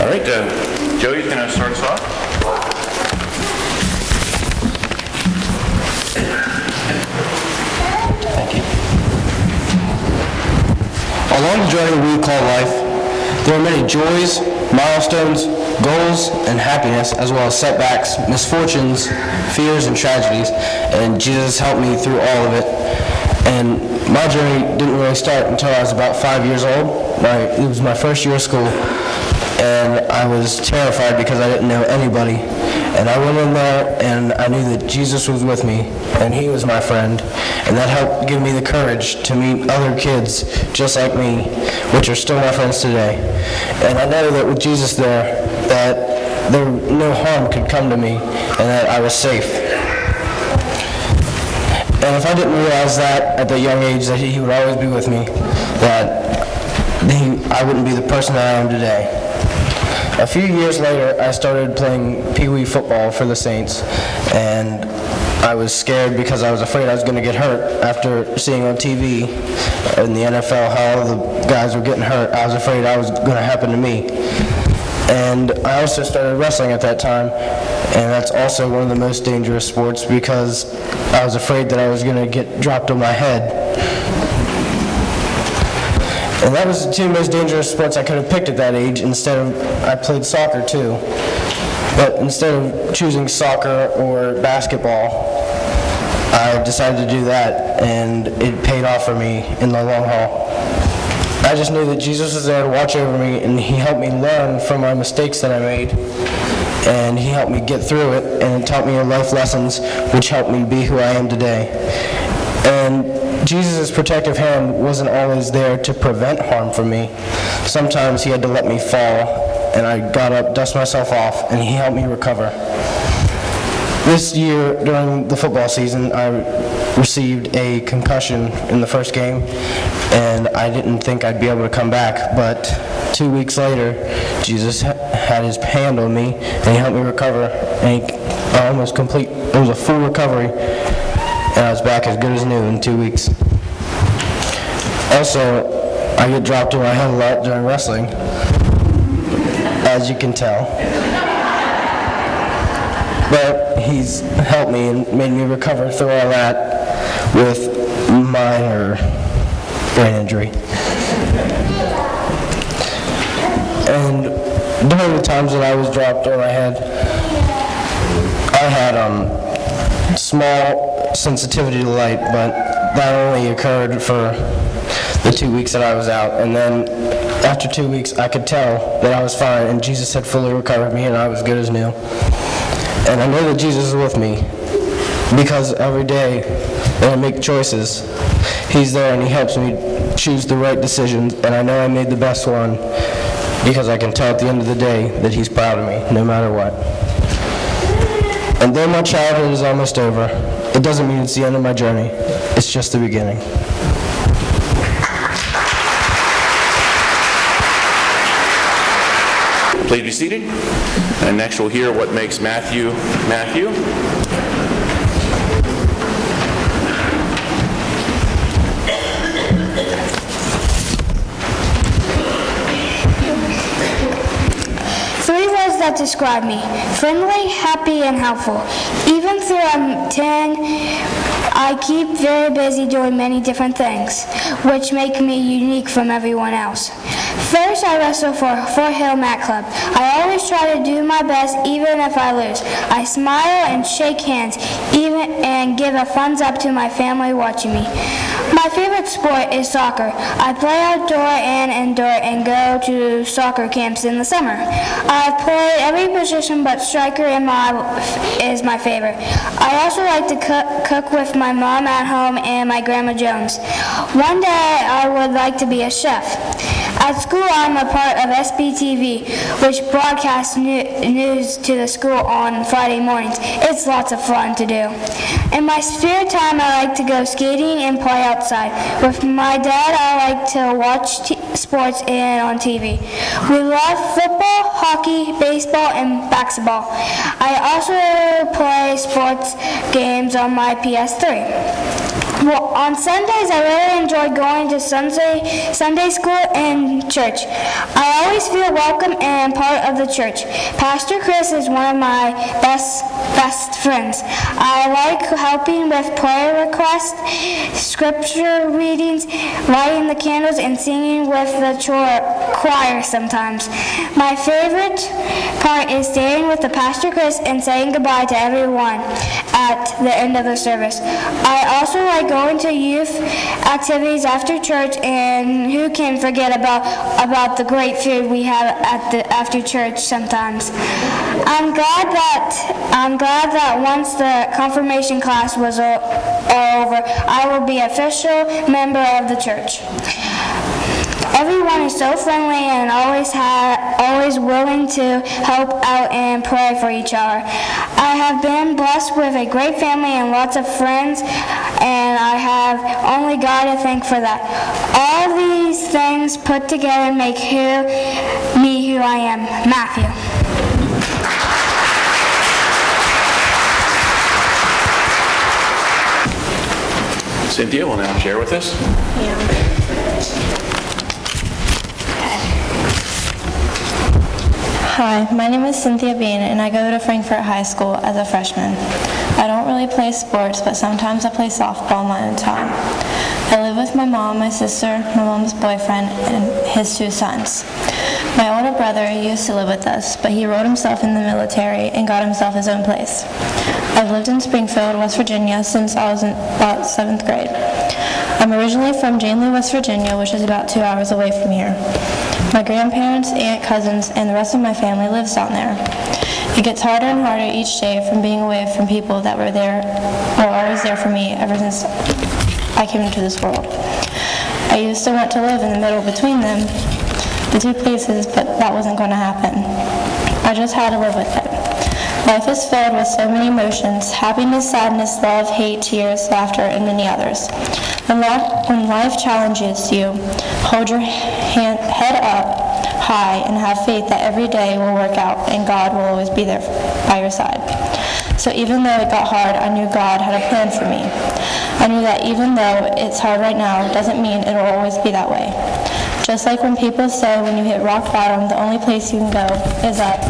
All right, Joey's going to start us off. Thank you. Along the journey we call life, there are many joys, milestones, goals, and happiness, as well as setbacks, misfortunes, fears, and tragedies, and Jesus helped me through all of it. And my journey didn't really start until I was about 5 years old. It was my first year of school, and I was terrified because I didn't know anybody. And I went in there, and I knew that Jesus was with me, and he was my friend, and that helped give me the courage to meet other kids just like me, which are still my friends today. And I know that with Jesus there, that no harm could come to me, and that I was safe. And if I didn't realize that at the young age, that he would always be with me, that I wouldn't be the person that I am today. A few years later, I started playing Pee Wee football for the Saints, and I was scared because I was afraid I was going to get hurt. After seeing on TV in the NFL how all the guys were getting hurt, I was afraid I was going to happen to me. And I also started wrestling at that time, and that's also one of the most dangerous sports because I was afraid that I was going to get dropped on my head. And that was the two most dangerous sports I could have picked at that age. I played soccer too. But instead of choosing soccer or basketball, I decided to do that, and it paid off for me in the long haul. I just knew that Jesus was there to watch over me, and he helped me learn from my mistakes that I made. And he helped me get through it, and it taught me life lessons, which helped me be who I am today. And Jesus' protective hand wasn't always there to prevent harm from me. Sometimes he had to let me fall, and I got up, dust myself off, and he helped me recover. This year, during the football season, I received a concussion in the first game, and I didn't think I'd be able to come back, but 2 weeks later, Jesus had his hand on me, and he helped me recover, and it was a full recovery, and I was back as good as new in 2 weeks. Also, I get dropped on my head a lot during wrestling, as you can tell. But he's helped me and made me recover through all that with minor brain injury. And during the times that I was dropped on my head, I had small sensitivity to light, but that only occurred for the 2 weeks that I was out. And then after 2 weeks, I could tell that I was fine, and Jesus had fully recovered me, and I was good as new. And I know that Jesus is with me because every day that I make choices, he's there and he helps me choose the right decisions, and I know I made the best one because I can tell at the end of the day that he's proud of me, no matter what. And though my childhood is almost over, it doesn't mean it's the end of my journey. It's just the beginning. Please be seated. And next we'll hear what makes Matthew, Matthew. Three words that describe me: friendly, happy, and helpful. Even though I'm 10, I keep very busy doing many different things, which make me unique from everyone else. First, I wrestle for Fort Hill Mat Club. I always try to do my best even if I lose. I smile and shake hands and give a thumbs up to my family watching me. My favorite sport is soccer. I play outdoor and indoor and go to soccer camps in the summer. I've played every position but striker is my favorite. I also like to cook with my mom at home and my Grandma Jones. One day I would like to be a chef. At school, I'm a part of SBTV, which broadcasts news to the school on Friday mornings. It's lots of fun to do. In my spare time, I like to go skating and play outside. With my dad, I like to watch sports on TV. We love football, hockey, baseball, and basketball. I also play sports games on my PS3. Well, on Sundays, I really enjoy going to Sunday school and church. I always feel welcome and part of the church. Pastor Chris is one of my best friends. I like helping with prayer requests, scripture readings, lighting the candles, and singing with the choir sometimes. My favorite part is staying with the Pastor Chris and saying goodbye to everyone at the end of the service. I also like going to youth activities after church, and who can forget about the great food we have after church sometimes. I'm glad that once the confirmation class was all over, I will be an official member of the church. Everyone is so friendly and always willing to help out and pray for each other. I have been blessed with a great family and lots of friends, and I have only God to thank for that. All these things put together make me who I am. Matthew. Cynthia will now share with us. Hi, my name is Cynthia Bean, and I go to Frankfort High School as a freshman. I don't really play sports, but sometimes I play softball on my own time. I live with my mom, my sister, my mom's boyfriend, and his 2 sons. My older brother used to live with us, but he enrolled himself in the military and got himself his own place. I've lived in Springfield, West Virginia since I was in about 7th grade. I'm originally from Janley, West Virginia, which is about 2 hours away from here. My grandparents, aunt, cousins, and the rest of my family lives down there. It gets harder and harder each day from being away from people that were always there for me ever since I came into this world. I used to want to live in the middle between them, the 2 places, but that wasn't going to happen. I just had to live with it. Life is filled with so many emotions: happiness, sadness, love, hate, tears, laughter, and many others. When life challenges you, hold your head up high and have faith that every day will work out and God will always be there by your side. So even though it got hard, I knew God had a plan for me. I knew that even though it's hard right now, doesn't mean it will always be that way. Just like when people say when you hit rock bottom, the only place you can go is up.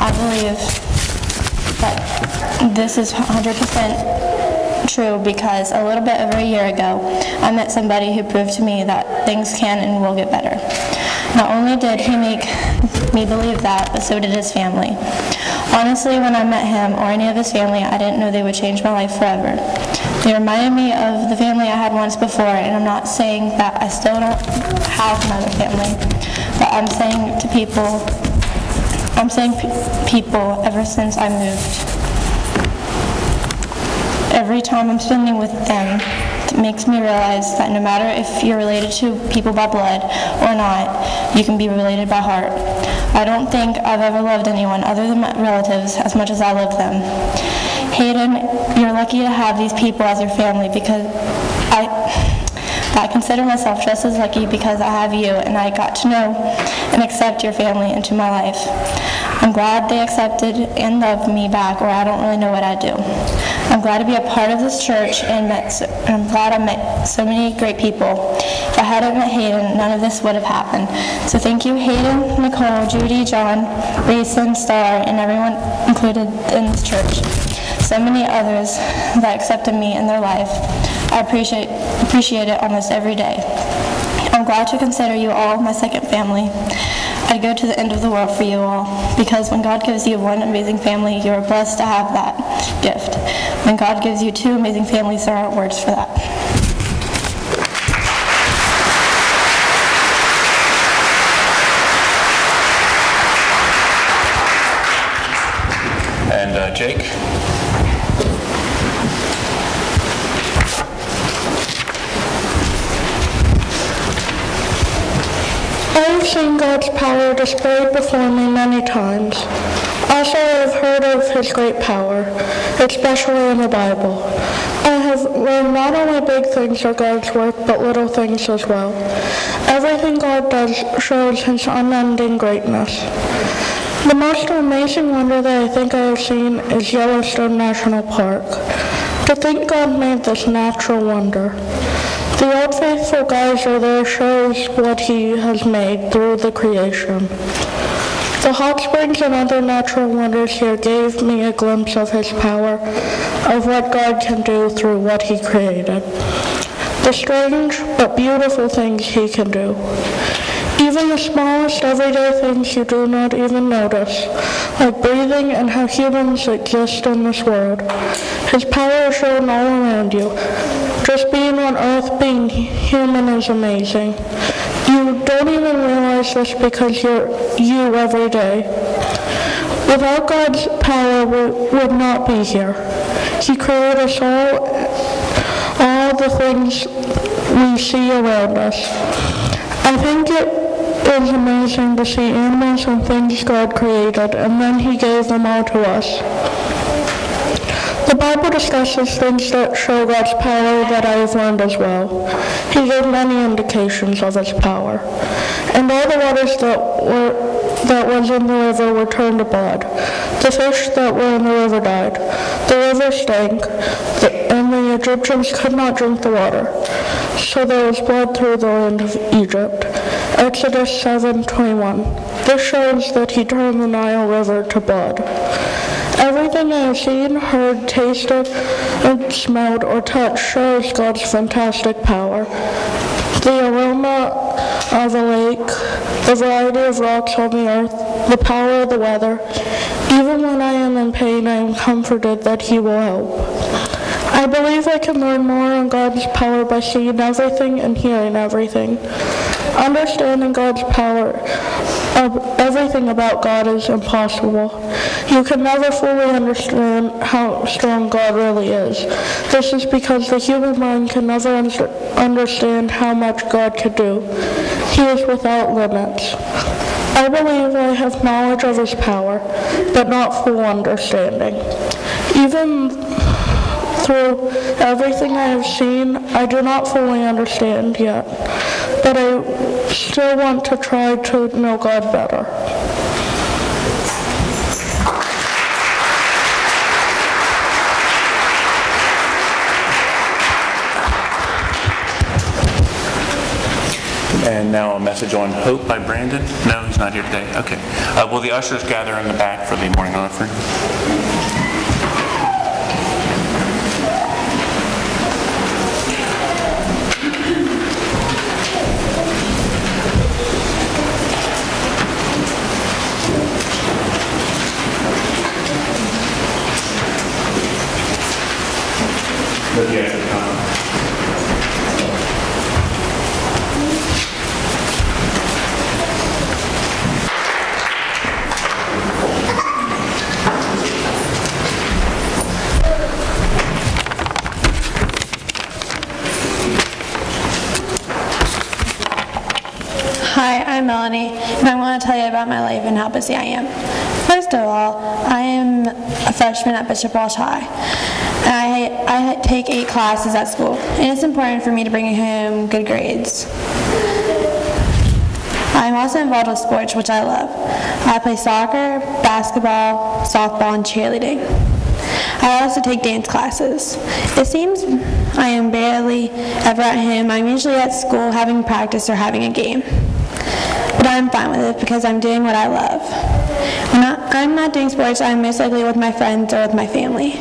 I believe that this is 100% true because a little bit over a year ago, I met somebody who proved to me that things can and will get better. Not only did he make me believe that, but so did his family. Honestly, when I met him or any of his family, I didn't know they would change my life forever. They reminded me of the family I had once before, and I'm not saying that I still don't have another family, but I'm saying people ever since I moved. Every time I'm spending with them, it makes me realize that no matter if you're related to people by blood or not, you can be related by heart. I don't think I've ever loved anyone other than my relatives as much as I love them. Hayden, you're lucky to have these people as your family because I consider myself just as lucky because I have you and I got to know and accept your family into my life. I'm glad they accepted and loved me back, or I don't really know what I'd do. I'm glad to be a part of this church and I'm glad I met so many great people. If I hadn't met Hayden, none of this would have happened. So thank you, Hayden, Nicole, Judy, John, Rayson, Star, and everyone included in this church. So many others that accepted me in their life. I appreciate it almost every day. I'm glad to consider you all my second family. I'd go to the end of the world for you all, because when God gives you one amazing family, you are blessed to have that gift. When God gives you 2 amazing families, there aren't words for that. And Jake? I have seen God's power displayed before me many times. Also, I have heard of His great power, especially in the Bible. I have learned not only big things are God's work, but little things as well. Everything God does shows His unending greatness. The most amazing wonder that I think I have seen is Yellowstone National Park. To think God made this natural wonder. The Old Faithful geyser there shows what he has made through the creation. The hot springs and other natural wonders here gave me a glimpse of his power, of what God can do through what he created. The strange but beautiful things he can do. Even the smallest everyday things you do not even notice, like breathing and how humans exist in this world. His power is shown all around you. Just being on earth, being human is amazing. You don't even realize this because you're you every day. Without God's power, we would not be here. He created us all the things we see around us. I think it is amazing to see animals and things God created, and then he gave them all to us. The Bible discusses things that show God's power that I have learned as well. He gave many indications of his power. And all the waters that was in the river were turned to blood. The fish that were in the river died. The river stank, and the Egyptians could not drink the water. So there was blood through the land of Egypt. Exodus 7:21. This shows that he turned the Nile River to blood. Everything I have seen, heard, tasted, and smelled or touched shows God's fantastic power. The aroma of a lake, the variety of rocks on the earth, the power of the weather. Even when I am in pain, I am comforted that he will help. I believe I can learn more on God's power by seeing everything and hearing everything. Understanding God's power of everything about God is impossible. You can never fully understand how strong God really is. This is because the human mind can never understand how much God can do. He is without limits. I believe I have knowledge of his power, but not full understanding. Even through everything I have seen, I do not fully understand yet, but I still want to try to know God better. And now a message on hope by Brandon. No, he's not here today. Okay. Will the ushers gather in the back for the morning offering? But yeah, Hi, I'm Melanie, and I want to tell you about my life and how busy I am. First of all, I am a freshman at Bishop Walsh High. I take 8 classes at school, and it's important for me to bring home good grades. I'm also involved with sports, which I love. I play soccer, basketball, softball, and cheerleading. I also take dance classes. It seems I am barely ever at home. I'm usually at school having practice or having a game. But I'm fine with it because I'm doing what I love. When I'm not doing sports, I'm most likely with my friends or with my family.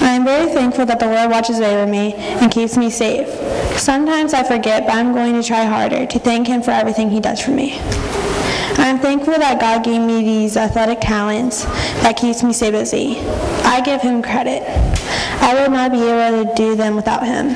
I am very thankful that the Lord watches over me and keeps me safe. Sometimes I forget, but I'm going to try harder to thank him for everything he does for me. I am thankful that God gave me these athletic talents that keeps me so busy. I give him credit. I would not be able to do them without him.